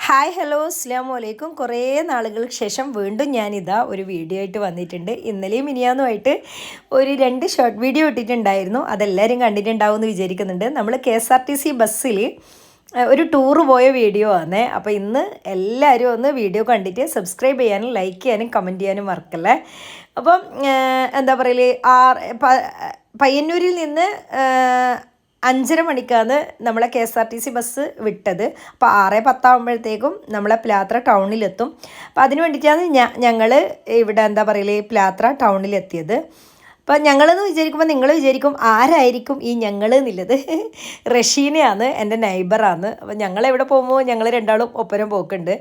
Hi hello അസ്സലാമു അലൈക്കും. കുറേ നാളുകൾക്ക് ശേഷം വീണ്ടും ഞാനിതാ ഒരു വീഡിയോ ആയിട്ട് വന്നിട്ടുണ്ട്. ഇന്നലെയും മിനിയാന്നുമായിട്ട് ഒരു 2 ഷോർട്ട് വീഡിയോ ഇട്ടിട്ടുണ്ടായിരുന്നു. അതെല്ലാവരും കണ്ടിട്ടുണ്ടാവും എന്ന് വിചാരിക്കുന്നുണ്ട്. നമ്മൾ KSRTC ബസ്സിൽ ഒരു ടൂറ് പോയ വീഡിയോ ആണ്. അപ്പോൾ ഇന്ന് എല്ലാവരും ഒന്ന് വീഡിയോ കണ്ടിട്ട് സബ്സ്ക്രൈബ് ചെയ്യാനും ലൈക്ക് ചെയ്യാനും കമൻറ്റ് ചെയ്യാനും മറക്കല്ലേ. അപ്പം എന്താ പറയല്, പയ്യന്നൂരിൽ നിന്ന് 5:30 മണിക്കാണ് നമ്മളെ KSRTC ബസ് വിട്ടത്. അപ്പോൾ 6:10 ആകുമ്പോഴത്തേക്കും നമ്മളെ പിലാത്ര ടൗണിലെത്തും. അപ്പോൾ അതിന് വേണ്ടിയിട്ടാണ് ഞങ്ങൾ ഇവിടെ എന്താ പറയല് പിലാത്ര ടൗണിലെത്തിയത്. അപ്പോൾ ഞങ്ങളെന്ന് വിചാരിക്കുമ്പോൾ നിങ്ങൾ വിചാരിക്കും ആരായിരിക്കും ഈ ഞങ്ങൾ എന്നുള്ളത്. റഷീനയാണ്, എൻ്റെ നൈബറാണ്. അപ്പോൾ ഞങ്ങളെവിടെ പോകുമ്പോൾ ഞങ്ങൾ രണ്ടാളും ഒപ്പരം പോക്കുണ്ട്.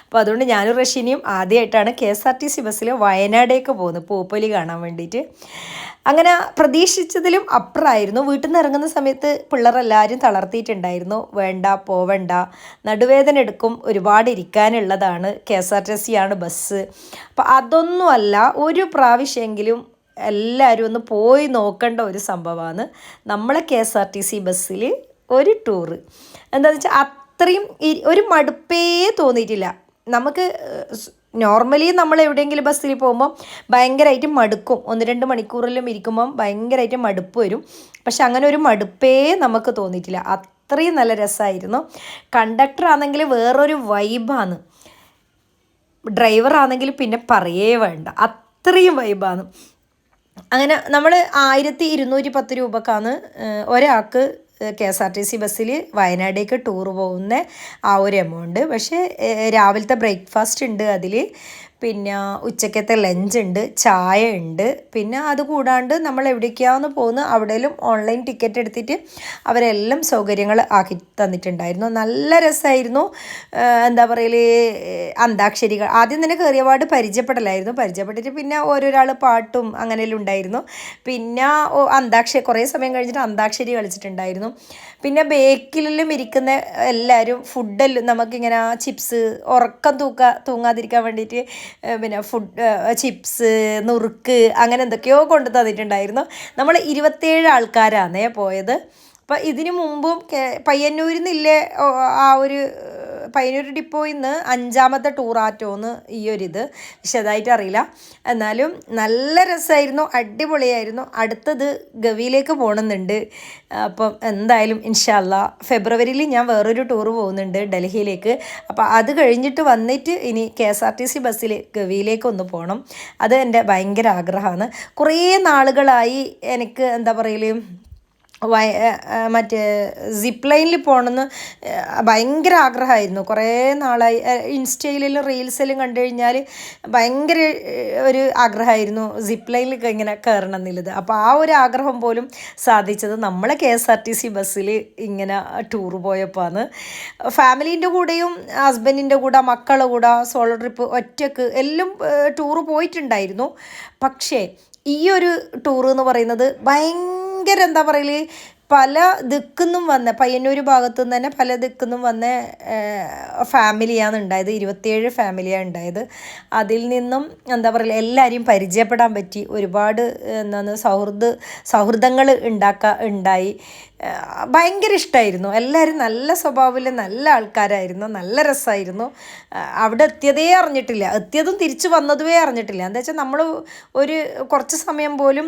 അപ്പോൾ അതുകൊണ്ട് ഞാനും റഷീനയും ആദ്യമായിട്ടാണ് KSRTC ബസ്സിൽ വയനാടേക്ക് പോകുന്നത്, പൂപ്പൊലി കാണാൻ വേണ്ടിയിട്ട്. അങ്ങനെ പ്രതീക്ഷിച്ചതിലും അപ്പുറമായിരുന്നു. വീട്ടിൽ നിന്ന് ഇറങ്ങുന്ന സമയത്ത് പിള്ളേരെല്ലാവരും തളർത്തിയിട്ടുണ്ടായിരുന്നു. വേണ്ട പോവണ്ട, നടുവേദന എടുക്കും, ഒരുപാട് ഇരിക്കാനുള്ളതാണ്, KSRTC ആണ് ബസ്. അപ്പോൾ അതൊന്നുമല്ല, ഒരു പ്രാവശ്യമെങ്കിലും എല്ലാവരും ഒന്ന് പോയി നോക്കേണ്ട ഒരു സംഭവമാണ് നമ്മളെ KSRTC ബസ്സിൽ ഒരു ടൂറ്. എന്താണെന്ന് വെച്ചാൽ അത്രയും ഒരു മടുപ്പേ തോന്നിയിട്ടില്ല നമുക്ക്. നോർമലി നമ്മൾ എവിടെയെങ്കിലും ബസ്സിൽ പോകുമ്പോൾ ഭയങ്കരമായിട്ട് മടുക്കും, 1-2 മണിക്കൂറിലും ഇരിക്കുമ്പം ഭയങ്കരമായിട്ട് മടുപ്പ് വരും. പക്ഷെ അങ്ങനെ ഒരു മടുപ്പേ നമുക്ക് തോന്നിയിട്ടില്ല. അത്രയും നല്ല രസമായിരുന്നു. കണ്ടക്ടർ ആണെങ്കിൽ വേറൊരു വൈബാണ്, ഡ്രൈവർ ആണെങ്കിൽ പിന്നെ പറയേ വേണ്ട, അത്രയും വൈബാണ്. അങ്ങനെ നമ്മൾ 1210 രൂപക്കാണ് ഒരാൾക്ക് KSRTC ബസ്സിൽ വയനാടേക്ക് ടൂർ പോകുന്ന ആ ഒരു എമൗണ്ട്. പക്ഷേ രാവിലത്തെ ബ്രേക്ക്ഫാസ്റ്റ് ഉണ്ട് അതിൽ, പിന്നെ ഉച്ചക്കത്തെ ലഞ്ച് ഉണ്ട്, ചായ ഉണ്ട്. പിന്നെ അതുകൂടാണ്ട് നമ്മൾ എവിടേക്കാന്ന് പോകുന്നത് അവിടെയും ഓൺലൈൻ ടിക്കറ്റ് എടുത്തിട്ട് അവരെല്ലാം സൗകര്യങ്ങൾ ആക്കി തന്നിട്ടുണ്ടായിരുന്നു. നല്ല രസമായിരുന്നു. എന്താ പറയൽ, അന്താക്ഷരികൾ ആദ്യം തന്നെ കയറിയപാട് പരിചയപ്പെട്ടിട്ട് പിന്നെ ഓരോരാൾ പാട്ടും അങ്ങനെയെല്ലാം ഉണ്ടായിരുന്നു. പിന്നെ കുറേ സമയം കഴിഞ്ഞിട്ട് അന്താക്ഷരി കളിച്ചിട്ടുണ്ടായിരുന്നു. പിന്നെ ബേക്കിലെല്ലാം ഇരിക്കുന്ന എല്ലാവരും ഫുഡെല്ലാം നമുക്കിങ്ങനെ ചിപ്സ്, ഉറക്കം തൂങ്ങാതിരിക്കാൻ വേണ്ടിയിട്ട് പിന്നെ ചിപ്സ്, നുറുക്ക്, അങ്ങനെ എന്തൊക്കെയോ കൊണ്ട് തന്നിട്ടുണ്ടായിരുന്നു. നമ്മൾ 27 ആൾക്കാരാണേ പോയത്. അപ്പോൾ ഇതിനു മുമ്പും പയ്യന്നൂരിൽ നിന്നില്ലേ ആ ഒരു പയ്യന്നൂർ ഡിപ്പോയിൽ നിന്ന് 5ാമത്തെ ടൂറാറ്റോന്ന് ഈ ഒരിത് വിശദമായിട്ട് അറിയില്ല. എന്നാലും നല്ല രസമായിരുന്നു, അടിപൊളിയായിരുന്നു. അടുത്തത് ഗവിയിലേക്ക് പോകണമെന്നുണ്ട്. അപ്പം എന്തായാലും ഇൻഷാ അല്ലാ ഫെബ്രുവരിയിൽ ഞാൻ വേറൊരു ടൂറ് പോകുന്നുണ്ട് ഡൽഹിയിലേക്ക്. അപ്പോൾ അത് കഴിഞ്ഞിട്ട് വന്നിട്ട് ഇനി KSRTC ബസ്സിൽ ഗവിയിലേക്ക് ഒന്ന് പോകണം. അത് എൻ്റെ ഭയങ്കര ആഗ്രഹമാണ്. കുറേ നാളുകളായി എനിക്ക് എന്താ പറയൽ മറ്റേ സിപ്പ് ലൈനിൽ പോകണമെന്ന് ഭയങ്കര ആഗ്രഹമായിരുന്നു. കുറേ നാളായി ഇൻസ്റ്റയിലെല്ലാം റീൽസെല്ലാം കണ്ടു കഴിഞ്ഞാൽ ഭയങ്കര ഒരു ആഗ്രഹമായിരുന്നു സിപ്പ് ലൈനിൽ ഇങ്ങനെ കയറണം എന്നുള്ളത്. അപ്പോൾ ആ ഒരു ആഗ്രഹം പോലും സാധിച്ചത് നമ്മളെ KSRTC ബസ്സിൽ ഇങ്ങനെ ടൂറ് പോയപ്പോഴാണ്. ഫാമിലീൻ്റെ കൂടെയും ഹസ്ബൻഡിൻ്റെ കൂടെ, മക്കളുടെ കൂടെ, സോളോ ട്രിപ്പ്, ഒറ്റക്ക് എല്ലാം ടൂറ് പോയിട്ടുണ്ടായിരുന്നു. പക്ഷേ ഈ ഒരു ടൂറ് എന്ന് പറയുന്നത് ഭയങ്കര എന്താ പറയല്, പല ദിക്കുന്നും വന്ന പയ്യന്നൂർ ഭാഗത്തു നിന്ന് തന്നെ പല ദിക്കുന്നും വന്ന ഫാമിലിയാണ് ഉണ്ടായത്. 27 ഫാമിലിയാണ് ഉണ്ടായത്. അതിൽ നിന്നും എന്താ പറയുക എല്ലാവരെയും പരിചയപ്പെടാൻ പറ്റി. ഒരുപാട് സൗഹൃദങ്ങൾ ഉണ്ടായി. ഭയങ്കര ഇഷ്ടമായിരുന്നു. എല്ലാവരും നല്ല സ്വഭാവത്തിൽ നല്ല ആൾക്കാരായിരുന്നു. നല്ല രസമായിരുന്നു. അവിടെ എത്തിയതും തിരിച്ചു വന്നതുമേ അറിഞ്ഞിട്ടില്ല. എന്താ വെച്ചാൽ നമ്മൾ ഒരു കുറച്ച് സമയം പോലും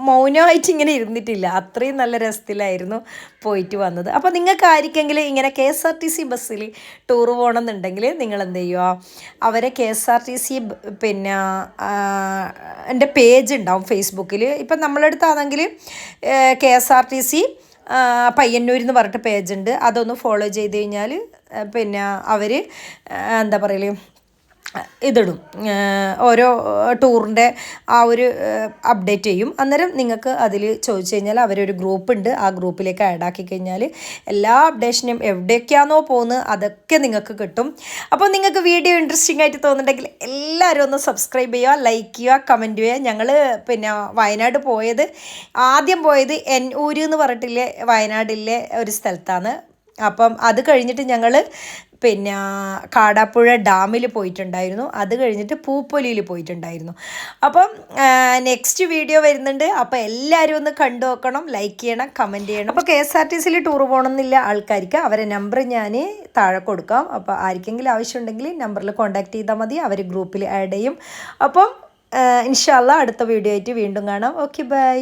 മൗനമായിട്ട് ഇങ്ങനെ ഇരുന്നിട്ടില്ല. അത്രയും നല്ല രസത്തിലായിരുന്നു പോയിട്ട് വന്നത്. അപ്പോൾ നിങ്ങൾക്ക് ആർക്കെങ്കിലും ഇങ്ങനെ KSRTC ബസ്സിൽ ടൂർ പോകണമെന്നുണ്ടെങ്കിൽ നിങ്ങൾ എന്ത് ചെയ്യുക, അവരെ KSRTC പിന്നെ എൻ്റെ പേജ് ഉണ്ടാവും ഫേസ്ബുക്കിൽ. ഇപ്പം നമ്മളടുത്താണെങ്കിൽ KSRTC പയ്യന്നൂർ എന്ന് പറഞ്ഞിട്ട് പേജുണ്ട്. അതൊന്ന് ഫോളോ ചെയ്ത് കഴിഞ്ഞാൽ പിന്നെ അവർ എന്താ പറയല് ഇതിടും, ഓരോ ടൂറിൻ്റെ ആ ഒരു അപ്ഡേറ്റ് ചെയ്യും. അന്നേരം നിങ്ങൾക്ക് അതിൽ ചോദിച്ചു കഴിഞ്ഞാൽ അവരൊരു ഗ്രൂപ്പുണ്ട്, ആ ഗ്രൂപ്പിലേക്ക് ആഡാക്കി കഴിഞ്ഞാൽ എല്ലാ അപ്ഡേഷനും എവിടേക്കാണോ പോകുന്നത് അതൊക്കെ നിങ്ങൾക്ക് കിട്ടും. അപ്പോൾ നിങ്ങൾക്ക് വീഡിയോ ഇൻട്രസ്റ്റിംഗ് ആയിട്ട് തോന്നുന്നുണ്ടെങ്കിൽ എല്ലാവരും ഒന്ന് സബ്സ്ക്രൈബ് ചെയ്യുക, ലൈക്ക് ചെയ്യുക, കമൻറ്റ് ചെയ്യുക. ഞങ്ങൾ പിന്നെ വയനാട് ആദ്യം പോയത് എന്നൂര് എന്ന് പറഞ്ഞിട്ടില്ലേ വയനാട്ടിലെ ഒരു സ്ഥലത്താണ്. അപ്പം അത് കഴിഞ്ഞിട്ട് ഞങ്ങൾ പിന്നെ കാടാപ്പുഴ ഡാമിൽ പോയിട്ടുണ്ടായിരുന്നു. അത് കഴിഞ്ഞിട്ട് പൂപ്പൊലിയിൽ പോയിട്ടുണ്ടായിരുന്നു. അപ്പം നെക്സ്റ്റ് വീഡിയോ വരുന്നുണ്ട്. അപ്പോൾ എല്ലാവരും ഒന്ന് കണ്ടു നോക്കണം, ലൈക്ക് ചെയ്യണം, കമൻറ്റ് ചെയ്യണം. അപ്പോൾ KSRTCയിൽ ടൂർ പോകണമെന്നില്ല ആൾക്കാർക്ക് അവരെ നമ്പർ ഞാൻ താഴെ കൊടുക്കാം. അപ്പോൾ ആർക്കെങ്കിലും ആവശ്യമുണ്ടെങ്കിൽ നമ്പറിൽ കോൺടാക്റ്റ് ചെയ്താൽ മതി, അവർ ഗ്രൂപ്പിൽ ആഡ് ചെയ്യും. അപ്പം ഇൻഷാ അല്ലാഹ് അടുത്ത വീഡിയോ ആയിട്ട് വീണ്ടും കാണാം. Okay, by.